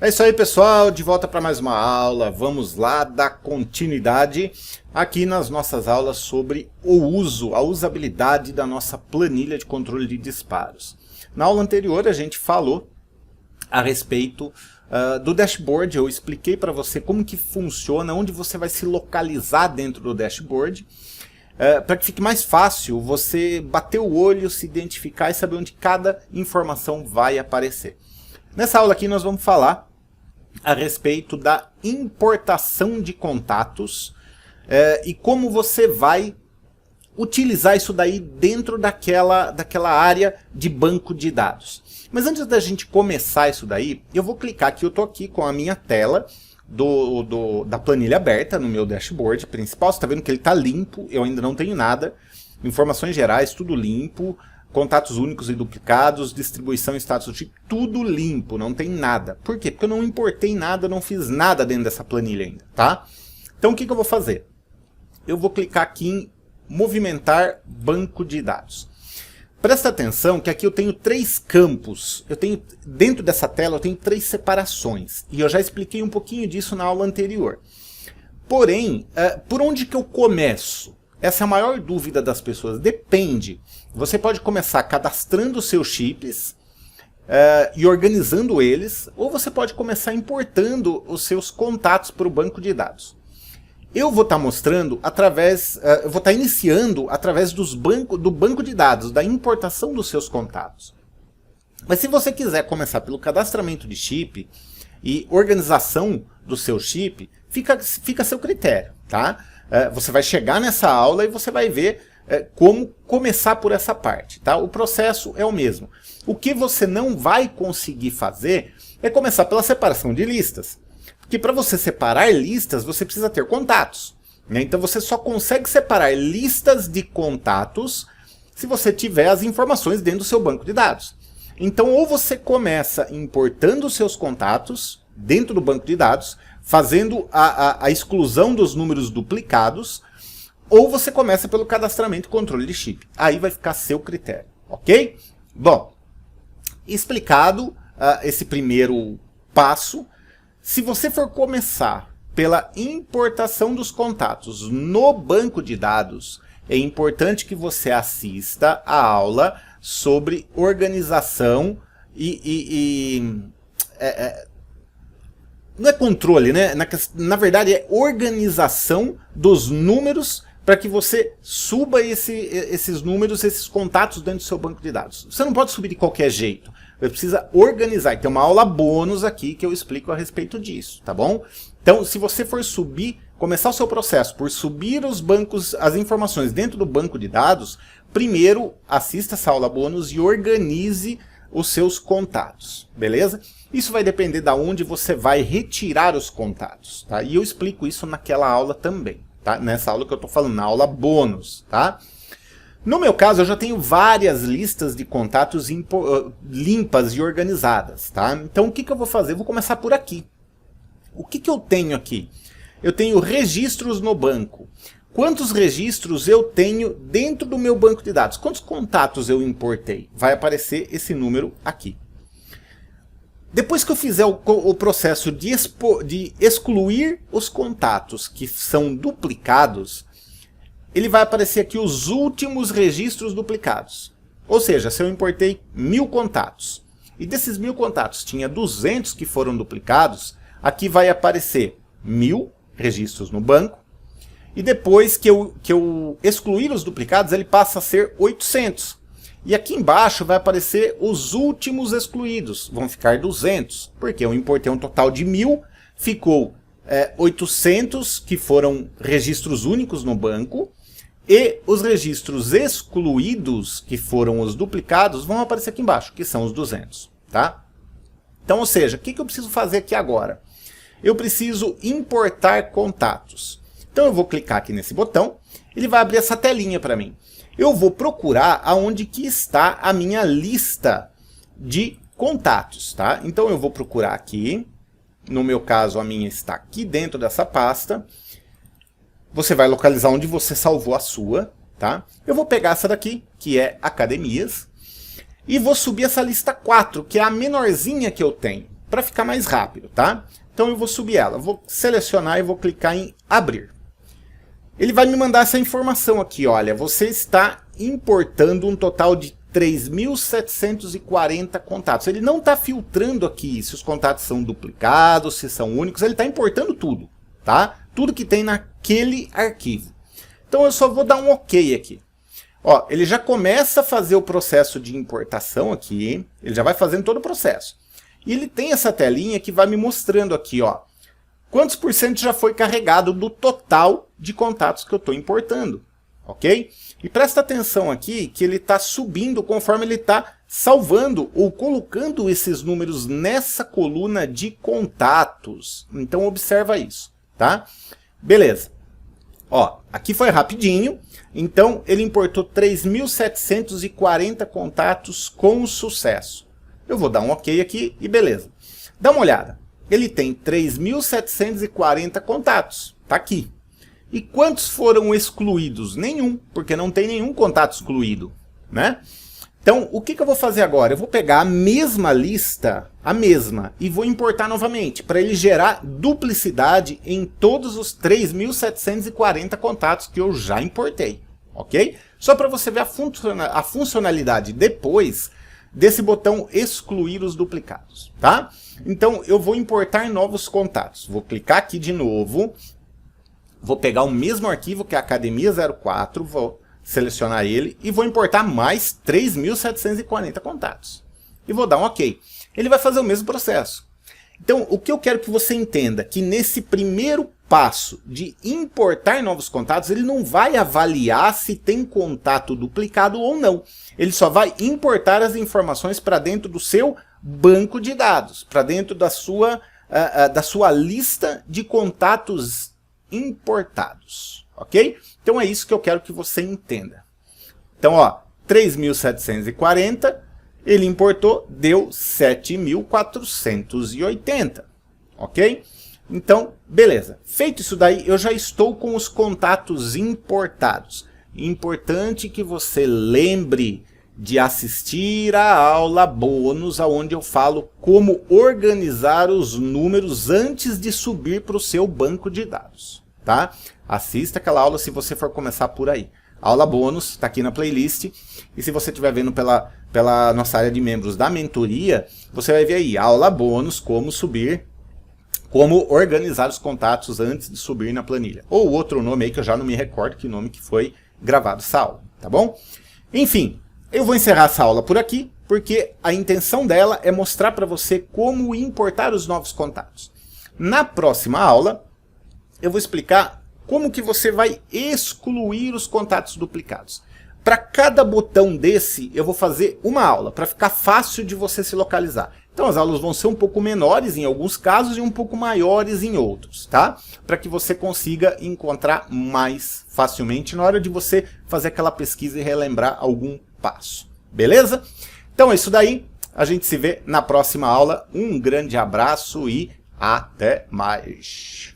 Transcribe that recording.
É isso aí, pessoal, de volta para mais uma aula. Vamos lá dar continuidade aqui nas nossas aulas sobre o uso, a usabilidade da nossa planilha de controle de disparos. Na aula anterior a gente falou a respeito do dashboard. Eu expliquei para você como que funciona, onde você vai se localizar dentro do dashboard, para que fique mais fácil você bater o olho, se identificar e saber onde cada informação vai aparecer. Nessa aula aqui nós vamos falar a respeito da importação de contatos e como você vai utilizar isso daí dentro daquela área de banco de dados. Mas antes da gente começar isso daí, eu vou clicar aqui, eu estou aqui com a minha tela da planilha aberta no meu dashboard principal. Você está vendo que ele está limpo, eu ainda não tenho nada. Informações gerais, tudo limpo. Contatos únicos e duplicados, distribuição e status do tipo, tudo limpo, não tem nada. Por quê? Porque eu não importei nada, não fiz nada dentro dessa planilha ainda, tá? Então o que eu vou fazer? Eu vou clicar aqui em movimentar banco de dados. Presta atenção que aqui eu tenho 3 campos. Dentro dessa tela eu tenho 3 separações. E eu já expliquei um pouquinho disso na aula anterior. Porém, por onde que eu começo? Essa é a maior dúvida das pessoas. Depende. Você pode começar cadastrando os seus chips e organizando eles, ou você pode começar importando os seus contatos para o banco de dados. Eu vou estar mostrando através, eu vou estar iniciando através do banco de dados, da importação dos seus contatos. Mas se você quiser começar pelo cadastramento de chip e organização do seu chip, fica a seu critério, tá? Você vai chegar nessa aula e você vai ver como começar por essa parte, tá? O processo é o mesmo. O que você não vai conseguir fazer é começar pela separação de listas. Porque para você separar listas, você precisa ter contatos, né? Então você só consegue separar listas de contatos se você tiver as informações dentro do seu banco de dados. Então ou você começa importando os seus contatos dentro do banco de dados, fazendo a exclusão dos números duplicados, ou você começa pelo cadastramento e controle de chip. Aí vai ficar a seu critério, ok? Bom, explicado esse primeiro passo, se você for começar pela importação dos contatos no banco de dados, é importante que você assista a aula sobre organização não é controle, né? Na verdade é organização dos números para que você suba esses números, esses contatos dentro do seu banco de dados. Você não pode subir de qualquer jeito. Você precisa organizar. Tem uma aula bônus aqui que eu explico a respeito disso, tá bom? Então, se você for começar o seu processo por subir as informações dentro do banco de dados, primeiro assista essa aula bônus e organize os seus contatos, beleza? Isso vai depender de onde você vai retirar os contatos, tá? E eu explico isso naquela aula também, tá? Nessa aula que eu estou falando, na aula bônus, tá? No meu caso, eu já tenho várias listas de contatos limpas e organizadas, tá? Então, o que eu vou fazer? Eu vou começar por aqui. O que eu tenho aqui? Eu tenho registros no banco. Quantos registros eu tenho dentro do meu banco de dados? Quantos contatos eu importei? Vai aparecer esse número aqui. Depois que eu fizer o processo de excluir os contatos que são duplicados, ele vai aparecer aqui os últimos registros duplicados. Ou seja, se eu importei 1000 contatos, e desses 1000 contatos tinha 200 que foram duplicados, aqui vai aparecer 1000 registros no banco, e depois que eu excluir os duplicados, ele passa a ser 800. E aqui embaixo vai aparecer os últimos excluídos, vão ficar 200, porque eu importei um total de 1000, ficou 800 que foram registros únicos no banco, e os registros excluídos, que foram os duplicados, vão aparecer aqui embaixo, que são os 200, tá? Então, ou seja, o que eu preciso fazer aqui agora? Eu preciso importar contatos. Então eu vou clicar aqui nesse botão, ele vai abrir essa telinha para mim. Eu vou procurar aonde que está a minha lista de contatos, tá? Então eu vou procurar aqui, no meu caso a minha está aqui dentro dessa pasta. Você vai localizar onde você salvou a sua, tá? Eu vou pegar essa daqui, que é academias, e vou subir essa lista 4, que é a menorzinha que eu tenho. para ficar mais rápido, tá? Então eu vou subir ela, vou selecionar e vou clicar em abrir. Ele vai me mandar essa informação aqui, olha, você está importando um total de 3.740 contatos. Ele não está filtrando aqui se os contatos são duplicados, se são únicos, ele está importando tudo, tá? Tudo que tem naquele arquivo. Então eu só vou dar um OK aqui. Ó, ele já começa a fazer o processo de importação aqui, ele já vai fazendo todo o processo. E ele tem essa telinha que vai me mostrando aqui, ó, quantos por cento já foi carregado do total de contatos que eu estou importando, ok? E presta atenção aqui que ele está subindo conforme ele está salvando ou colocando esses números nessa coluna de contatos. Então observa isso, tá? Beleza. Ó, aqui foi rapidinho, então ele importou 3.740 contatos com sucesso. Eu vou dar um OK aqui e beleza. Dá uma olhada, ele tem 3.740 contatos, tá aqui. E quantos foram excluídos? Nenhum, porque não tem nenhum contato excluído, né? Então, o que eu vou fazer agora? Eu vou pegar a mesma lista, e vou importar novamente, para ele gerar duplicidade em todos os 3.740 contatos que eu já importei, ok? Só para você ver a funcionalidade depois desse botão excluir os duplicados, tá? Então, eu vou importar novos contatos. Vou clicar aqui de novo, vou pegar o mesmo arquivo que é a Academia 04, vou selecionar ele e vou importar mais 3.740 contatos. E vou dar um OK. Ele vai fazer o mesmo processo. Então, o que eu quero que você entenda, que nesse primeiro passo de importar novos contatos, ele não vai avaliar se tem contato duplicado ou não. Ele só vai importar as informações para dentro do seu banco de dados, para dentro da sua lista de contatos importados, ok? Então é isso que eu quero que você entenda. Então, ó, 3.740, ele importou, deu 7.480, ok? Então, beleza. Feito isso daí, eu já estou com os contatos importados. Importante que você lembre de assistir a aula bônus, onde eu falo como organizar os números antes de subir para o seu banco de dados, tá? Assista aquela aula se você for começar por aí. Aula bônus, está aqui na playlist. E se você estiver vendo pela nossa área de membros da mentoria, você vai ver aí, aula bônus, como organizar os contatos antes de subir na planilha. Ou outro nome aí que eu já não me recordo que nome que foi gravado essa aula, tá bom? Enfim, eu vou encerrar essa aula por aqui, porque a intenção dela é mostrar para você como importar os novos contatos. Na próxima aula, eu vou explicar como que você vai excluir os contatos duplicados. Para cada botão desse, eu vou fazer uma aula, para ficar fácil de você se localizar. Então as aulas vão ser um pouco menores em alguns casos e um pouco maiores em outros, tá? Para que você consiga encontrar mais facilmente na hora de você fazer aquela pesquisa e relembrar algum passo. Beleza? Então é isso daí. A gente se vê na próxima aula. Um grande abraço e até mais.